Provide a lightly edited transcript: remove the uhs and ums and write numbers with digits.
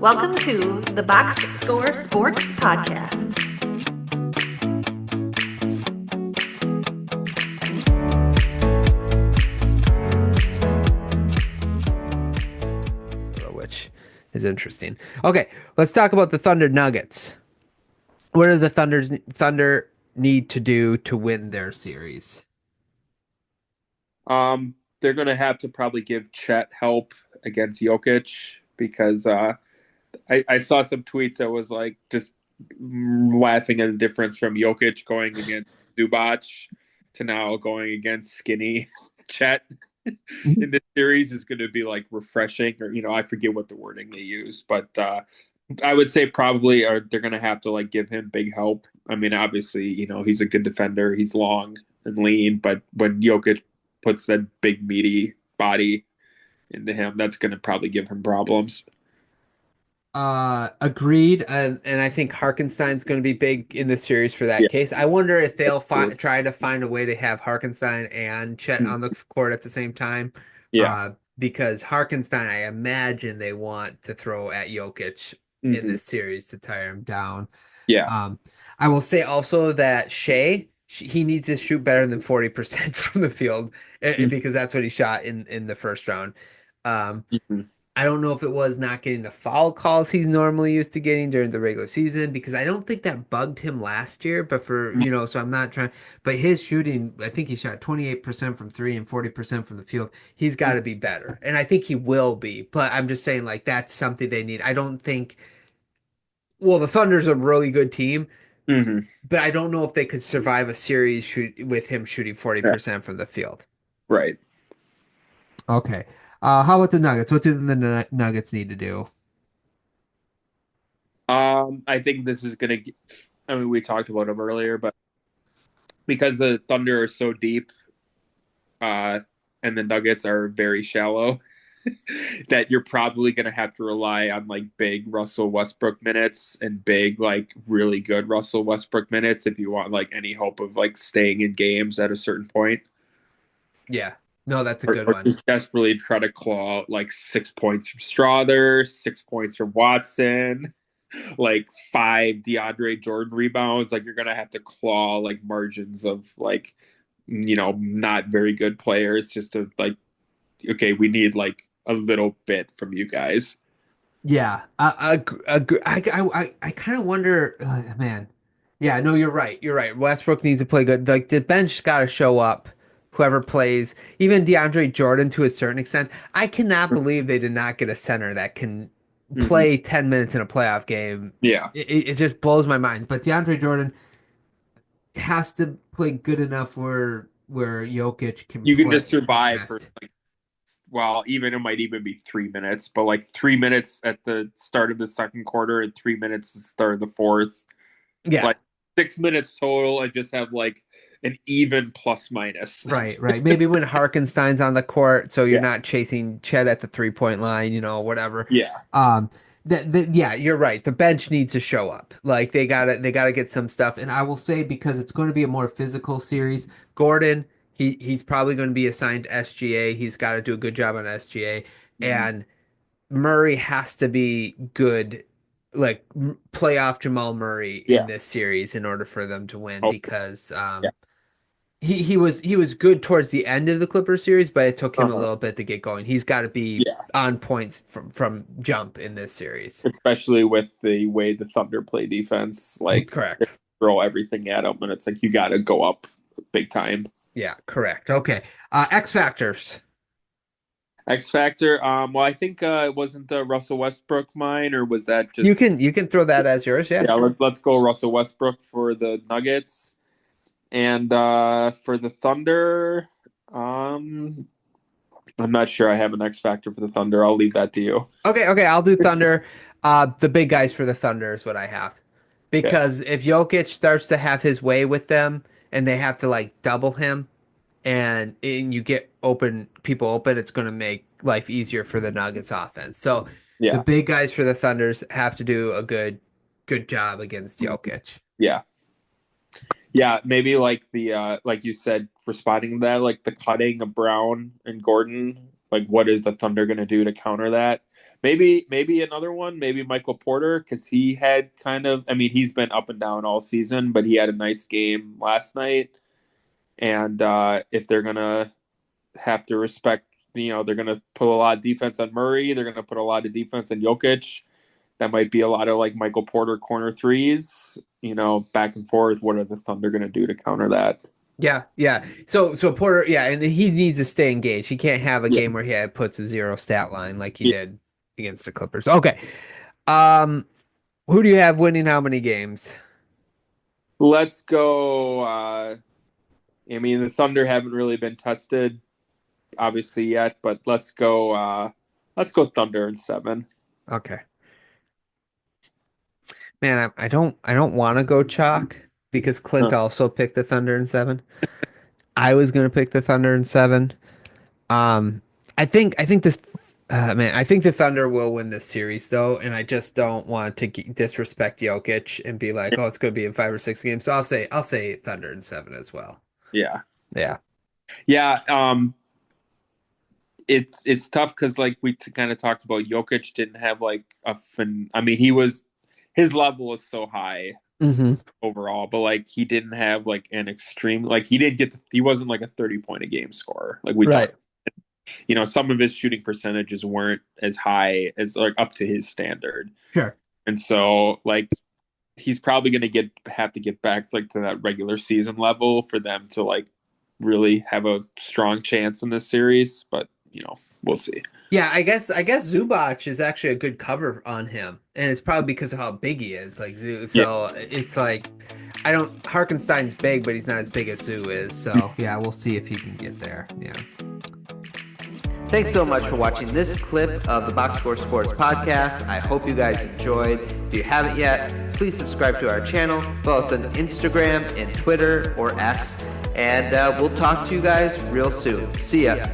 Welcome to the Box Score Sports Podcast. Which is interesting. Okay, let's talk about the Thunder Nuggets. What do the Thunder need to do to win their series? They're gonna have to probably give Chet help against Jokic because I saw some tweets that was like just laughing at the difference from Jokic going against Zubac to now going against skinny Chet in this series is going to be like refreshing, or I forget what the wording they use, but I would say probably they're going to have to like give him big help. I mean, obviously, he's a good defender, he's long and lean, but when Jokic puts that big meaty body into him, that's going to probably give him problems. Agreed, and I think Harkenstein's going to be big in the series for that Yeah. case. I wonder if they'll try to find a way to have Harkenstein and Chet on the court at the same time. Yeah. Because Harkenstein, I imagine they want to throw at Jokic in this series to tire him down. Yeah. I will say also that he needs to shoot better than 40% from the field because that's what he shot in the first round. I don't know if it was not getting the foul calls he's normally used to getting during the regular season because I don't think that bugged him last year. But so I'm not trying. But his shooting, I think he shot 28% from three and 40% from the field. He's got to be better, and I think he will be. But I'm just saying, like that's something they need. I don't think. Well, the Thunder's a really good team, but I don't know if they could survive a series with him shooting 40% from the field. Right. Okay. How about the Nuggets? What do the Nuggets need to do? I think this is gonna. I mean, we talked about them earlier, but because the Thunder are so deep, and the Nuggets are very shallow, that you're probably gonna have to rely on like big Russell Westbrook minutes and big like really good Russell Westbrook minutes if you want like any hope of like staying in games at a certain point. Yeah. No, that's a good one. Just desperately try to claw out like 6 points from Strother, 6 points from Watson, like 5 DeAndre Jordan rebounds. Like you're gonna have to claw like margins of like not very good players just to like, okay, we need like a little bit from you guys. Yeah. I kind of wonder, man. Yeah, no, you're right. You're right. Westbrook needs to play good. Like the bench got to show up. Whoever plays, even DeAndre Jordan to a certain extent. I cannot believe they did not get a center that can Mm-hmm. play 10 minutes in a playoff game. Yeah. It just blows my mind. But DeAndre Jordan has to play good enough where Jokic can You can play just survive for rest. like, well, even it might even be 3 minutes, but like 3 minutes at the start of the second quarter and 3 minutes at the start of the fourth. Yeah. Like 6 minutes total and just have like an even plus minus. Right, right. Maybe when Harkenstein's on the court, so you're Yeah. not chasing Chet at the 3-point line, whatever. Yeah. Um, yeah, you're right. The bench needs to show up. Like they gotta get some stuff. And I will say because it's going to be a more physical series, Gordon, he's probably going to be assigned to SGA. He's got to do a good job on SGA, Mm-hmm. and Murray has to be good, like playoff Jamal Murray in Yeah. this series in order for them to win Oh, because yeah. he was good towards the end of the Clippers series, but it took him a Uh-huh. little bit to get going. He's got to be Yeah. on points from jump in this series. Especially with the way the Thunder play defense, like they Correct. throw everything at them, and it's like you got to go up big time. Yeah, correct. Okay. X factors. X Factor. Well, I think it wasn't the Russell Westbrook mine, or was that You just? can you can throw that as yours. Yeah. Yeah, let's go Russell Westbrook for the Nuggets, and for the Thunder. I'm not sure I have an X Factor for the Thunder. I'll leave that to you. Okay. Okay. I'll do Thunder. The big guys for the Thunder is what I have Okay. because if Jokic starts to have his way with them and they have to like double him and you get people open, it's going to make life easier for the Nuggets offense. So the Yeah. big guys for the Thunders have to do a good job against Jokic. Yeah. Yeah. Maybe like the like you said, responding to that, like the cutting of Brown and Gordon, like what is the Thunder going to do to counter that? Maybe another one, maybe Michael Porter, because he had kind of, I mean, he's been up and down all season, but he had a nice game last night. And if they're going to have to respect, they're going to put a lot of defense on Murray, they're going to put a lot of defense on Jokic. That might be a lot of like Michael Porter corner threes, back and forth. What are the Thunder going to do to counter that? Yeah. So Porter, and he needs to stay engaged. He can't have a game where he puts a 0 stat line like he did against the Clippers. Okay. Who do you have winning how many games? Let's go. I mean, the Thunder haven't really been tested, obviously, yet, but let's go Thunder in 7. Okay. Man, I don't want to go chalk because Clint also picked the Thunder in 7. I was gonna pick the Thunder in 7. I think this, I think the Thunder will win this series though, and I just don't want to disrespect Jokic and be like, oh, it's gonna be in 5 or 6 games. So I'll say Thunder in 7 as well. Yeah. It's tough because like we kind of talked about, Jokic didn't have like his level is so high overall, but like he didn't have like an extreme, like he wasn't like a 30-point a game scorer. Like we talked, some of his shooting percentages weren't as high as like up to his standard. Sure. And so like he's probably going to have to get back like to that regular season level for them to like really have a strong chance in this series, but we'll see. Yeah, I guess Zubac is actually a good cover on him, and it's probably because of how big he is. Like it's like Harkenstein's big, but he's not as big as Zoo is. So yeah, we'll see if he can get there. Yeah. Thanks so much for watching this clip of the Box Score Sports Podcast. I hope you guys enjoyed. If you haven't yet, please subscribe to our channel. Follow us on Instagram and Twitter or X, and we'll talk to you guys real soon. See ya.